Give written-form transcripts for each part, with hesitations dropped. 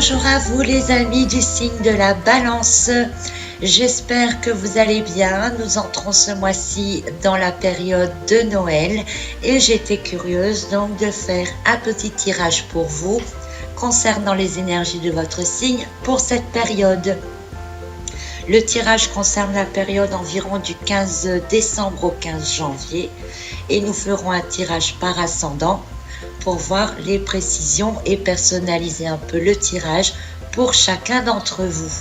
Bonjour à vous les amis du signe de la Balance, j'espère que vous allez bien. Nous entrons ce mois-ci dans la période de Noël et j'étais curieuse donc de faire un petit tirage pour vous concernant les énergies de votre signe pour cette période. Le tirage concerne la période environ du 15 décembre au 15 janvier et nous ferons un tirage par ascendant pour voir les précisions et personnaliser un peu le tirage pour chacun d'entre vous.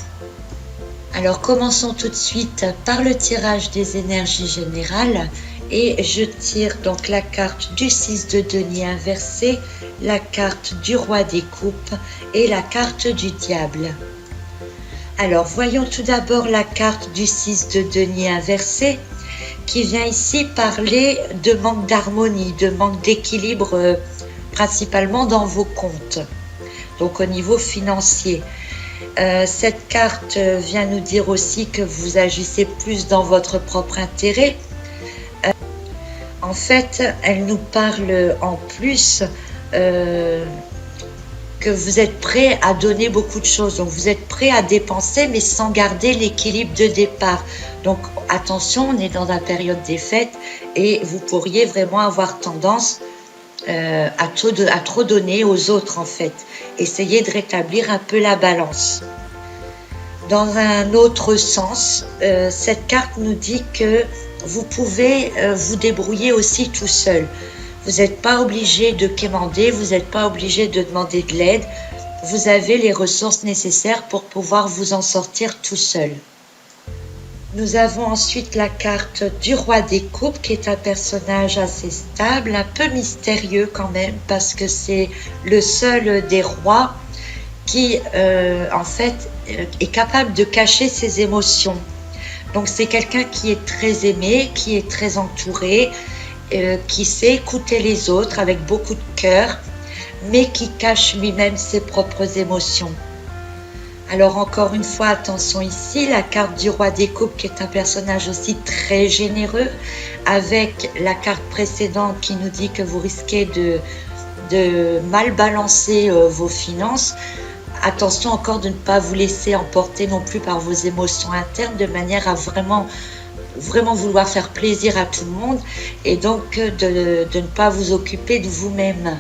Alors commençons tout de suite par le tirage des énergies générales et je tire donc la carte du 6 de denier inversé, la carte du roi des coupes et la carte du diable. Alors voyons tout d'abord la carte du 6 de denier inversé qui vient ici parler de manque d'harmonie, de manque d'équilibre principalement dans vos comptes, donc au niveau financier. Cette carte vient nous dire aussi que vous agissez plus dans votre propre intérêt. En fait, elle nous parle en plus que vous êtes prêt à donner beaucoup de choses. Donc vous êtes prêt à dépenser mais sans garder l'équilibre de départ. Donc attention, on est dans la période des fêtes et vous pourriez vraiment avoir tendance à trop donner aux autres en fait. Essayez de rétablir un peu la balance. Dans un autre sens, cette carte nous dit que vous pouvez vous débrouiller aussi tout seul. Vous n'êtes pas obligé de quémander, vous n'êtes pas obligé de demander de l'aide. Vous avez les ressources nécessaires pour pouvoir vous en sortir tout seul. Nous avons ensuite la carte du roi des coupes qui est un personnage assez stable, un peu mystérieux quand même parce que c'est le seul des rois qui en fait est capable de cacher ses émotions. Donc c'est quelqu'un qui est très aimé, qui est très entouré, qui sait écouter les autres avec beaucoup de cœur, mais qui cache lui-même ses propres émotions. Alors encore une fois, attention ici, la carte du roi des coupes qui est un personnage aussi très généreux, avec la carte précédente qui nous dit que vous risquez de mal balancer vos finances. Attention encore de ne pas vous laisser emporter non plus par vos émotions internes de manière à vraiment vouloir faire plaisir à tout le monde et donc de ne pas vous occuper de vous-même.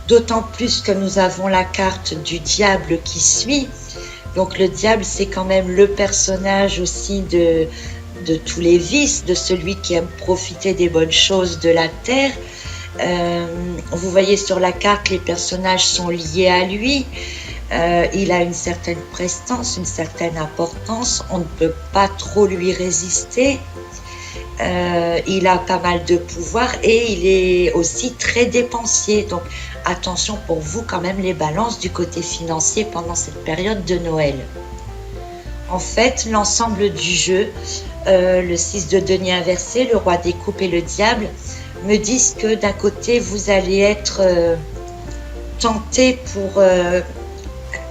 D'autant plus que nous avons la carte du diable qui suit. Donc le diable, c'est quand même le personnage aussi de tous les vices, de celui qui aime profiter des bonnes choses de la terre. Vous voyez sur la carte, les personnages sont liés à lui. Il a une certaine prestance, une certaine importance. On ne peut pas trop lui résister. Il a pas mal de pouvoir et il est aussi très dépensier. Donc attention pour vous quand même les balances du côté financier pendant cette période de Noël. En fait, l'ensemble du jeu, le 6 de denier inversé, le roi des coupes et le diable, me disent que d'un côté, vous allez être tenté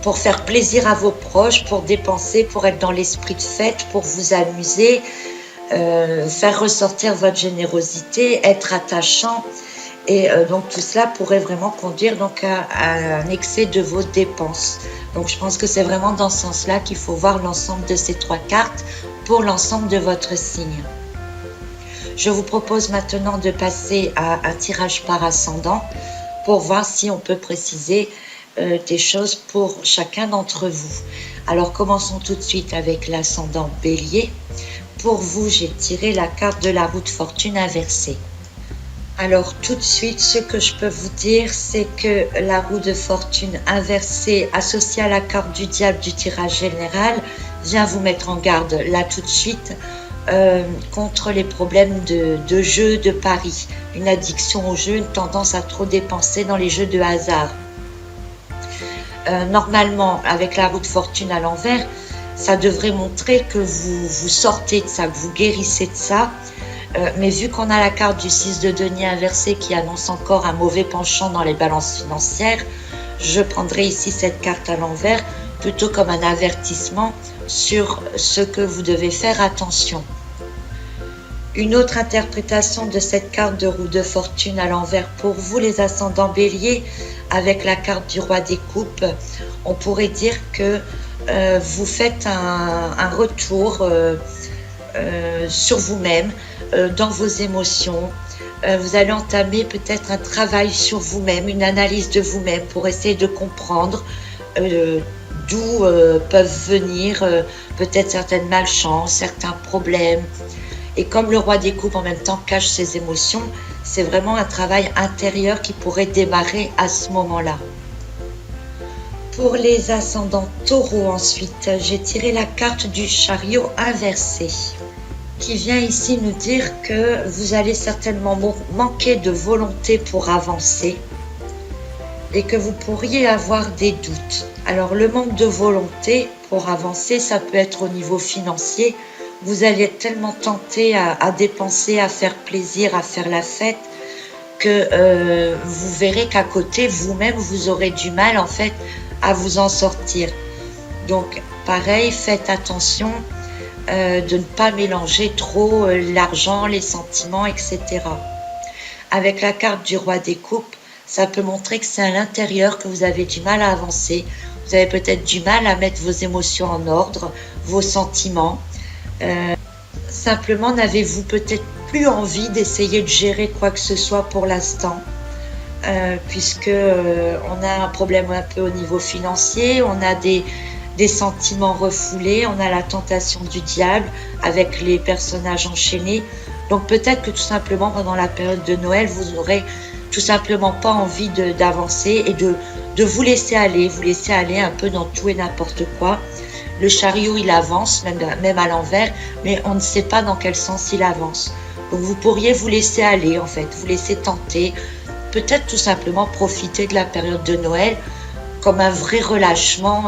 pour faire plaisir à vos proches, pour dépenser, pour être dans l'esprit de fête, pour vous amuser, faire ressortir votre générosité, être attachant. Et donc tout cela pourrait vraiment conduire donc à un excès de vos dépenses. Donc je pense que c'est vraiment dans ce sens-là qu'il faut voir l'ensemble de ces trois cartes pour l'ensemble de votre signe. Je vous propose maintenant de passer à un tirage par ascendant pour voir si on peut préciser des choses pour chacun d'entre vous. Alors commençons tout de suite avec l'ascendant Bélier. Pour vous, j'ai tiré la carte de la roue de fortune inversée. Alors tout de suite, ce que je peux vous dire, c'est que la roue de fortune inversée associée à la carte du diable du tirage général vient vous mettre en garde là tout de suite contre les problèmes de jeu, de paris, une addiction au jeu, une tendance à trop dépenser dans les jeux de hasard. Normalement, avec la roue de fortune à l'envers, ça devrait montrer que vous sortez de ça, que vous guérissez de ça. Mais vu qu'on a la carte du 6 de denier inversé qui annonce encore un mauvais penchant dans les balances financières, je prendrai ici cette carte à l'envers plutôt comme un avertissement sur ce que vous devez faire attention. Une autre interprétation de cette carte de roue de fortune à l'envers pour vous les ascendants béliers, avec la carte du roi des coupes, on pourrait dire que vous faites un retour sur vous-même, dans vos émotions. Vous allez entamer peut-être un travail sur vous-même, une analyse de vous-même pour essayer de comprendre d'où peuvent venir peut-être certaines malchances, certains problèmes. Et comme le roi des coupes en même temps cache ses émotions, c'est vraiment un travail intérieur qui pourrait démarrer à ce moment-là. Pour les ascendants taureaux ensuite, j'ai tiré la carte du chariot inversé, qui vient ici nous dire que vous allez certainement manquer de volonté pour avancer et que vous pourriez avoir des doutes. Alors le manque de volonté pour avancer, ça peut être au niveau financier. Vous allez être tellement tenté à dépenser, à faire plaisir, à faire la fête, que vous verrez qu'à côté, vous-même, vous aurez du mal en fait à vous en sortir. Donc pareil, faites attention de ne pas mélanger trop l'argent, les sentiments, etc. Avec la carte du roi des coupes, ça peut montrer que c'est à l'intérieur que vous avez du mal à avancer. Vous avez peut-être du mal à mettre vos émotions en ordre, vos sentiments. Simplement, n'avez-vous peut-être plus envie d'essayer de gérer quoi que ce soit pour l'instant, puisque on a un problème un peu au niveau financier, on a des sentiments refoulés, on a la tentation du diable avec les personnages enchaînés. Donc peut-être que tout simplement pendant la période de Noël, vous n'aurez tout simplement pas envie d'avancer et de vous laisser aller un peu dans tout et n'importe quoi. Le chariot, il avance, même à l'envers, mais on ne sait pas dans quel sens il avance. Donc vous pourriez vous laisser aller, en fait, vous laisser tenter, peut-être tout simplement profiter de la période de Noël comme un vrai relâchement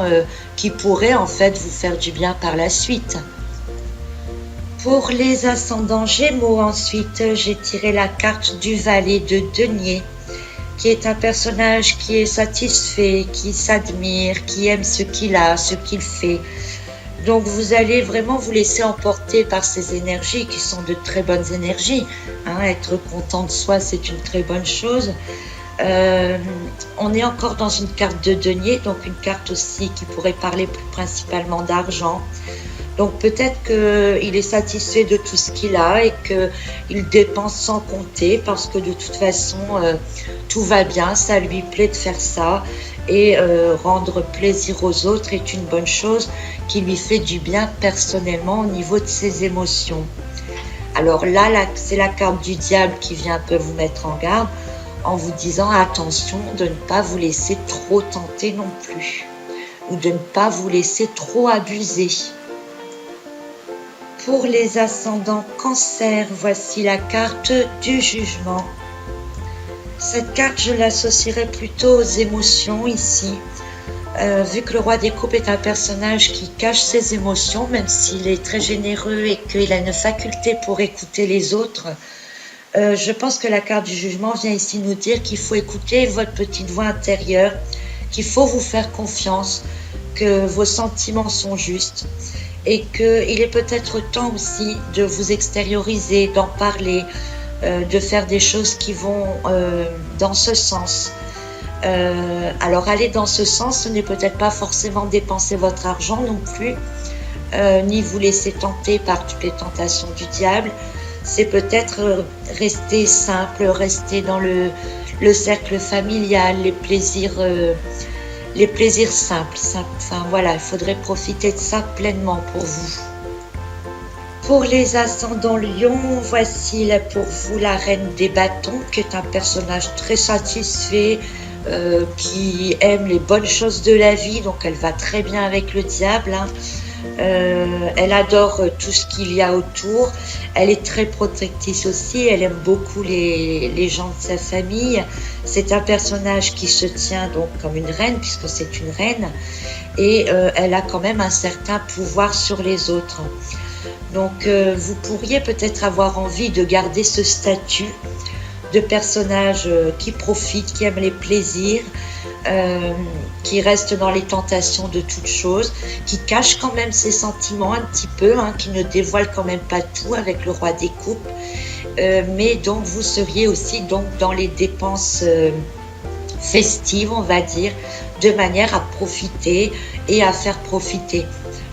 qui pourrait en fait vous faire du bien par la suite. Pour les ascendants Gémeaux ensuite, j'ai tiré la carte du valet de denier, qui est un personnage qui est satisfait, qui s'admire, qui aime ce qu'il a, ce qu'il fait. Donc vous allez vraiment vous laisser emporter par ces énergies qui sont de très bonnes énergies. Être content de soi, c'est une très bonne chose. On est encore dans une carte de denier, donc une carte aussi qui pourrait parler plus principalement d'argent. Donc peut-être qu'il est satisfait de tout ce qu'il a et qu'il dépense sans compter parce que de toute façon tout va bien, ça lui plaît de faire ça et rendre plaisir aux autres est une bonne chose qui lui fait du bien personnellement au niveau de ses émotions. Alors là, c'est la carte du diable qui vient un peu vous mettre en garde en vous disant attention de ne pas vous laisser trop tenter non plus ou de ne pas vous laisser trop abuser. Pour les ascendants Cancer, voici la carte du jugement. Cette carte, je l'associerais plutôt aux émotions ici. Vu que le roi des coupes est un personnage qui cache ses émotions, même s'il est très généreux et qu'il a une faculté pour écouter les autres, je pense que la carte du jugement vient ici nous dire qu'il faut écouter votre petite voix intérieure, qu'il faut vous faire confiance, que vos sentiments sont justes et qu'il est peut-être temps aussi de vous extérioriser, d'en parler, de faire des choses qui vont dans ce sens. Alors aller dans ce sens, ce n'est peut-être pas forcément dépenser votre argent non plus, ni vous laisser tenter par toutes les tentations du diable. C'est peut-être rester simple, rester dans le cercle familial, les plaisirs simples. Enfin voilà, il faudrait profiter de ça pleinement pour vous. Pour les ascendants Lion, voici pour vous la reine des bâtons, qui est un personnage très satisfait, qui aime les bonnes choses de la vie, donc elle va très bien avec le diable. Elle adore tout ce qu'il y a autour. Elle est très protectrice aussi. Elle aime beaucoup les gens de sa famille. C'est un personnage qui se tient donc comme une reine, puisque c'est une reine, et elle a quand même un certain pouvoir sur les autres. Donc vous pourriez peut-être avoir envie de garder ce statut de personnage qui profite, qui aime les plaisirs, euh, qui reste dans les tentations de toutes choses, qui cache quand même ses sentiments un petit peu, hein, qui ne dévoile quand même pas tout avec le roi des coupes, mais donc vous seriez aussi donc dans les dépenses festives, on va dire, de manière à profiter et à faire profiter,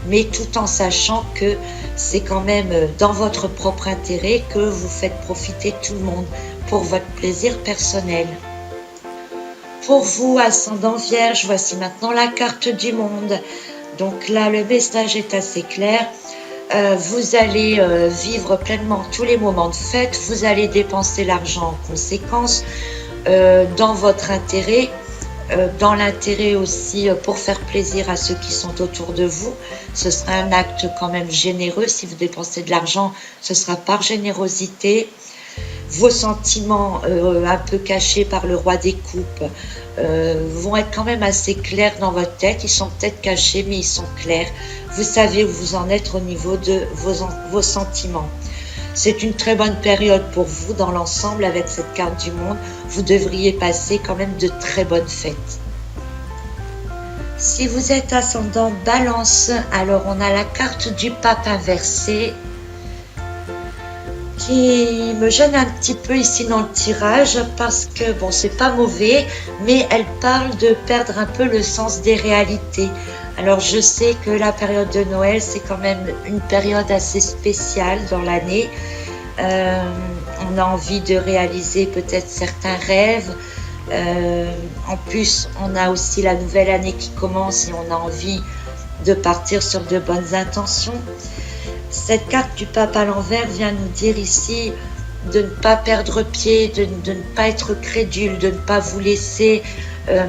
mais tout en sachant que c'est quand même dans votre propre intérêt que vous faites profiter tout le monde pour votre plaisir personnel. Pour vous, ascendant Vierge, voici maintenant la carte du monde. Donc là, le message est assez clair. Vous allez vivre pleinement tous les moments de fête. Vous allez dépenser l'argent en conséquence dans votre intérêt, dans l'intérêt aussi pour faire plaisir à ceux qui sont autour de vous. Ce sera un acte quand même généreux. Si vous dépensez de l'argent, ce sera par générosité. Vos sentiments un peu cachés par le roi des coupes vont être quand même assez clairs dans votre tête. Ils sont peut-être cachés, mais ils sont clairs. Vous savez où vous en êtes au niveau de vos sentiments. C'est une très bonne période pour vous dans l'ensemble avec cette carte du monde. Vous devriez passer quand même de très bonnes fêtes. Si vous êtes ascendant Balance, alors on a la carte du pape inversé qui me gêne un petit peu ici dans le tirage parce que, bon, c'est pas mauvais, mais elle parle de perdre un peu le sens des réalités. Alors, je sais que la période de Noël, c'est quand même une période assez spéciale dans l'année. On a envie de réaliser peut-être certains rêves. En plus, on a aussi la nouvelle année qui commence et on a envie de partir sur de bonnes intentions. Cette carte du pape à l'envers vient nous dire ici de ne pas perdre pied, de ne pas être crédule, de ne pas vous laisser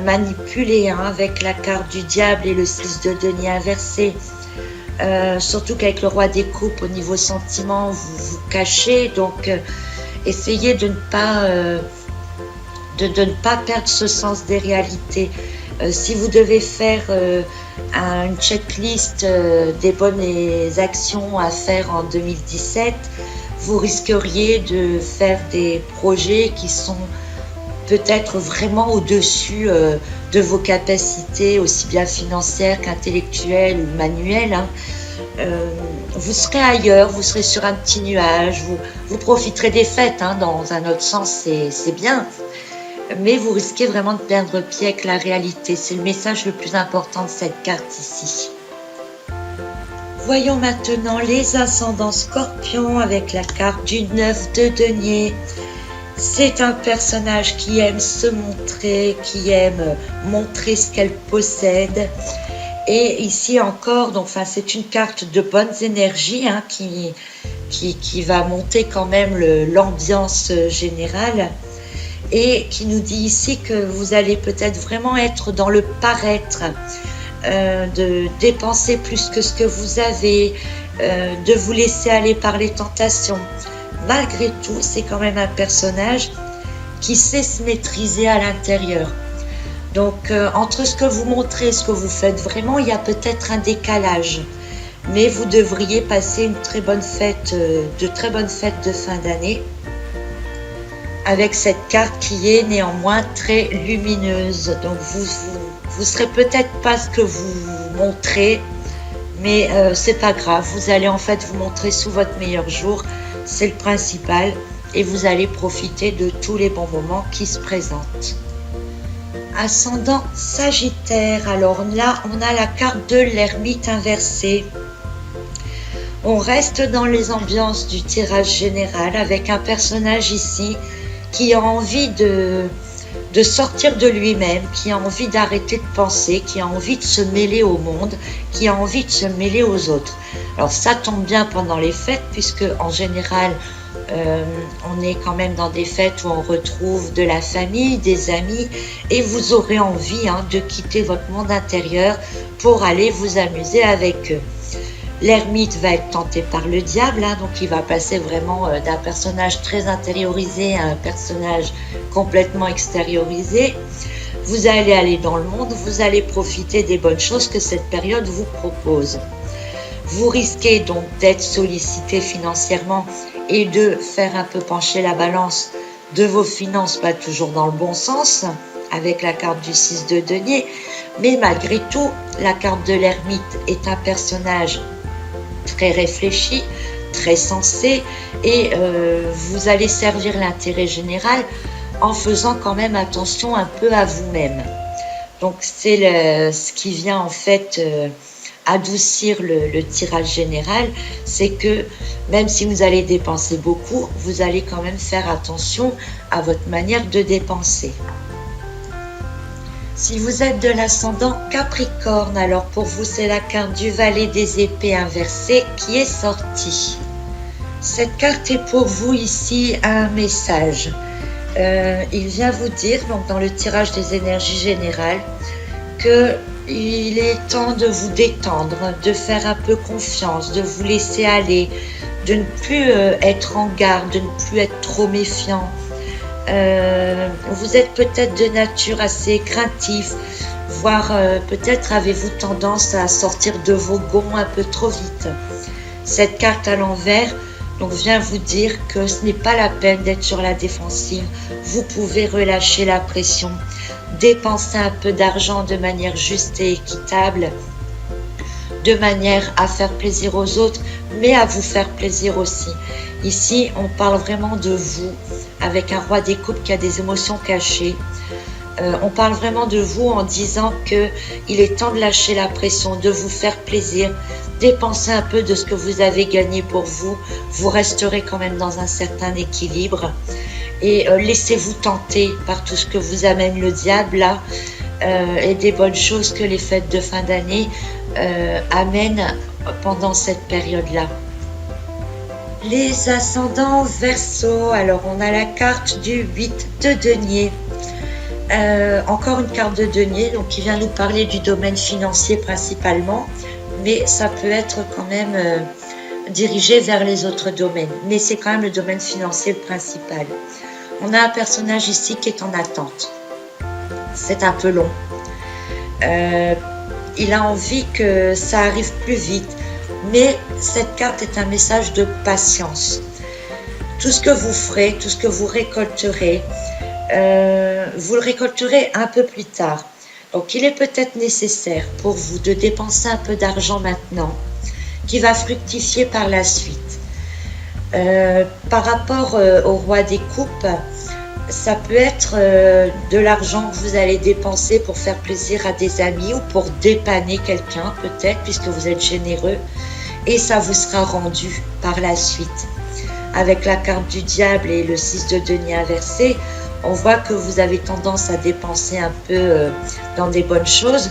manipuler avec la carte du diable et le 6 de denier inversé. Surtout qu'avec le roi des coupes, au niveau sentiment, vous vous cachez. Donc, essayez de ne pas perdre ce sens des réalités. Si vous devez faire une checklist des bonnes actions à faire en 2017, vous risqueriez de faire des projets qui sont peut-être vraiment au-dessus de vos capacités, aussi bien financières qu'intellectuelles ou manuelles. Vous serez ailleurs, vous serez sur un petit nuage, vous profiterez des fêtes, dans un autre sens, c'est bien. Mais vous risquez vraiment de perdre pied avec la réalité. C'est le message le plus important de cette carte ici. Voyons maintenant les ascendants Scorpions avec la carte du 9 de denier. C'est un personnage qui aime se montrer, qui aime montrer ce qu'elle possède. Et ici encore, donc, c'est une carte de bonnes énergies qui va monter quand même l'ambiance générale. Et qui nous dit ici que vous allez peut-être vraiment être dans le paraître, de dépenser plus que ce que vous avez, de vous laisser aller par les tentations. Malgré tout, c'est quand même un personnage qui sait se maîtriser à l'intérieur. Donc, entre ce que vous montrez et ce que vous faites vraiment, il y a peut-être un décalage. Mais vous devriez passer une très bonne fête, de très bonnes fêtes de fin d'année, avec cette carte qui est néanmoins très lumineuse. Donc vous serez peut-être pas ce que vous montrez, mais c'est pas grave. Vous allez en fait vous montrer sous votre meilleur jour, c'est le principal, et vous allez profiter de tous les bons moments qui se présentent. Ascendant Sagittaire, alors là on a la carte de l'ermite inversée. On reste dans les ambiances du tirage général avec un personnage ici qui a envie de sortir de lui-même, qui a envie d'arrêter de penser, qui a envie de se mêler au monde, qui a envie de se mêler aux autres. Alors ça tombe bien pendant les fêtes, puisque en général, on est quand même dans des fêtes où on retrouve de la famille, des amis, et vous aurez envie de quitter votre monde intérieur pour aller vous amuser avec eux. L'ermite va être tenté par le diable, donc il va passer vraiment d'un personnage très intériorisé à un personnage complètement extériorisé. Vous allez aller dans le monde, vous allez profiter des bonnes choses que cette période vous propose. Vous risquez donc d'être sollicité financièrement et de faire un peu pencher la balance de vos finances, pas toujours dans le bon sens. avec la carte du 6 de denier, mais malgré tout, la carte de l'ermite est un personnage très réfléchi, très sensé, et vous allez servir l'intérêt général en faisant quand même attention un peu à vous-même. Donc c'est ce qui vient en fait adoucir le tirage général, c'est que même si vous allez dépenser beaucoup, vous allez quand même faire attention à votre manière de dépenser. Si vous êtes de l'ascendant Capricorne, alors pour vous c'est la carte du valet des épées inversée qui est sortie. Cette carte est pour vous ici un message. Il vient vous dire, donc dans le tirage des énergies générales, qu'il est temps de vous détendre, de faire un peu confiance, de vous laisser aller, de ne plus être en garde, de ne plus être trop méfiant. Vous êtes peut-être de nature assez craintif, voire peut-être avez-vous tendance à sortir de vos gonds un peu trop vite. Cette carte à l'envers donc vient vous dire que ce n'est pas la peine d'être sur la défensive. Vous pouvez relâcher la pression, dépenser un peu d'argent de manière juste et équitable, de manière à faire plaisir aux autres, mais à vous faire plaisir aussi. Ici, on parle vraiment de vous, avec un roi des coupes qui a des émotions cachées. On parle vraiment de vous en disant qu'il est temps de lâcher la pression, de vous faire plaisir, dépenser un peu de ce que vous avez gagné pour vous. Vous resterez quand même dans un certain équilibre et laissez-vous tenter par tout ce que vous amène le diable là et des bonnes choses que les fêtes de fin d'année amènent pendant cette période-là. Les ascendants Verseau, alors on a la carte du 8 de denier. Encore une carte de denier donc qui vient nous parler du domaine financier principalement, mais ça peut être quand même dirigé vers les autres domaines, mais c'est quand même le domaine financier le principal. On a un personnage ici qui est en attente, c'est un peu long, il a envie que ça arrive plus vite, mais cette carte est un message de patience. Tout ce que vous ferez, tout ce que vous récolterez, vous le récolterez un peu plus tard. Donc il est peut-être nécessaire pour vous de dépenser un peu d'argent maintenant qui va fructifier par la suite. Par rapport au roi des coupes, ça peut être de l'argent que vous allez dépenser pour faire plaisir à des amis ou pour dépanner quelqu'un peut-être puisque vous êtes généreux, et ça vous sera rendu par la suite. Avec la carte du diable et le 6 de denier inversé, on voit que vous avez tendance à dépenser un peu dans des bonnes choses,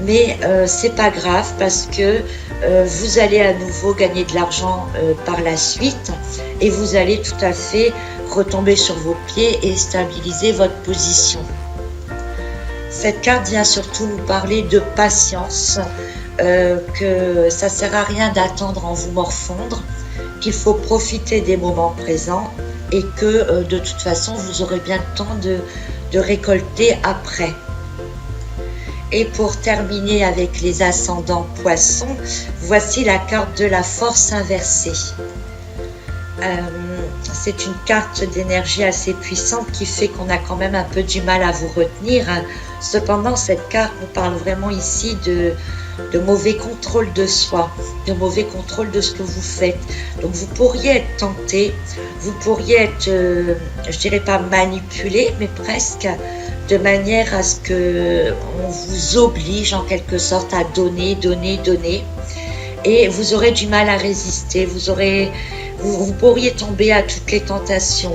mais c'est pas grave parce que vous allez à nouveau gagner de l'argent par la suite et vous allez tout à fait retomber sur vos pieds et stabiliser votre position. Cette carte vient surtout nous parler de patience, que ça sert à rien d'attendre en vous morfondre, qu'il faut profiter des moments présents et que de toute façon vous aurez bien le temps de récolter après. Et pour terminer avec les ascendants poissons, voici la carte de la force inversée. C'est une carte d'énergie assez puissante qui fait qu'on a quand même un peu du mal à vous retenir. Cependant, cette carte nous parle vraiment ici de mauvais contrôle de soi, de mauvais contrôle de ce que vous faites. Donc vous pourriez être tenté, vous pourriez être, je dirais pas manipulé, mais presque, de manière à ce que on vous oblige en quelque sorte à donner, et vous aurez du mal à résister, vous pourriez tomber à toutes les tentations,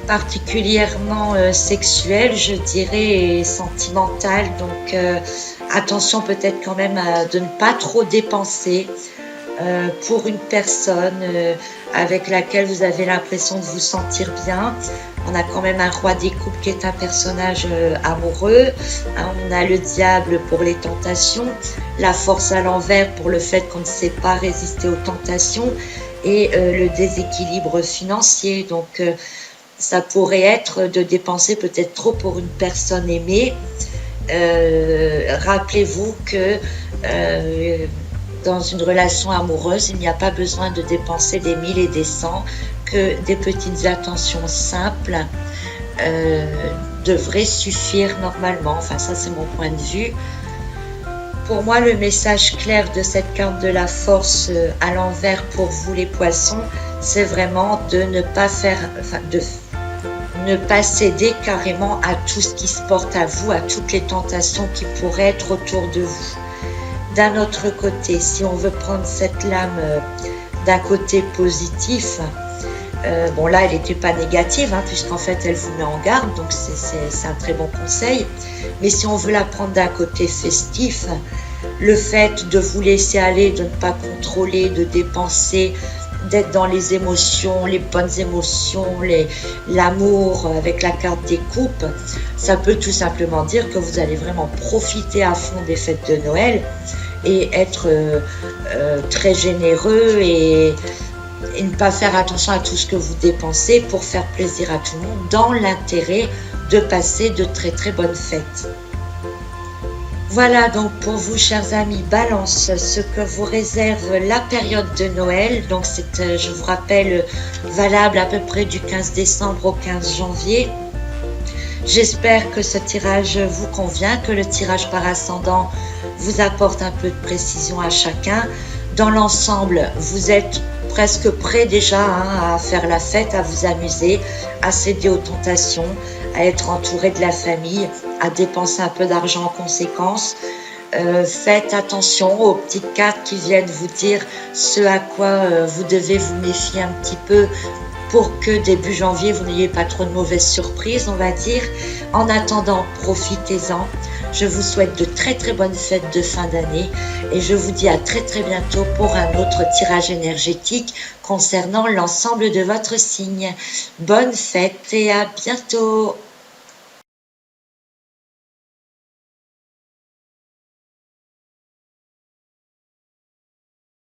particulièrement sexuelles, je dirais, et sentimentales. Donc attention peut-être quand même de ne pas trop dépenser pour une personne avec laquelle vous avez l'impression de vous sentir bien. On a quand même un roi des coupes qui est un personnage amoureux. On a le diable pour les tentations, la force à l'envers pour le fait qu'on ne sait pas résister aux tentations, et le déséquilibre financier. Donc ça pourrait être de dépenser peut-être trop pour une personne aimée. Rappelez-vous que dans une relation amoureuse, il n'y a pas besoin de dépenser des 1000 et des 100, que des petites attentions simples devrait suffire normalement. Enfin, ça, c'est mon point de vue. Pour moi, le message clair de cette carte de la force à l'envers pour vous les poissons, c'est vraiment de ne pas faire, enfin, de ne pas céder carrément à tout ce qui se porte à vous, à toutes les tentations qui pourraient être autour de vous. D'un autre côté, si on veut prendre cette lame d'un côté positif, bon là elle n'était pas négative puisqu'en fait elle vous met en garde, donc c'est un très bon conseil. Mais si on veut la prendre d'un côté festif, le fait de vous laisser aller, de ne pas contrôler, de dépenser, d'être dans les émotions, les bonnes émotions, l'amour avec la carte des coupes, ça peut tout simplement dire que vous allez vraiment profiter à fond des fêtes de Noël et être très généreux et ne pas faire attention à tout ce que vous dépensez pour faire plaisir à tout le monde dans l'intérêt de passer de très très bonnes fêtes. Voilà donc pour vous chers amis Balance ce que vous réserve la période de Noël. Donc c'est, je vous rappelle, valable à peu près du 15 décembre au 15 janvier. J'espère que ce tirage vous convient, que le tirage par ascendant vous apporte un peu de précision à chacun. Dans l'ensemble, vous êtes presque prêt déjà à faire la fête, à vous amuser, à céder aux tentations, à être entouré de la famille, à dépenser un peu d'argent en conséquence. Faites attention aux petites cartes qui viennent vous dire ce à quoi vous devez vous méfier un petit peu pour que début janvier vous n'ayez pas trop de mauvaises surprises, on va dire. En attendant, profitez-en. Je vous souhaite de très très bonnes fêtes de fin d'année et je vous dis à très très bientôt pour un autre tirage énergétique concernant l'ensemble de votre signe. Bonne fête et à bientôt.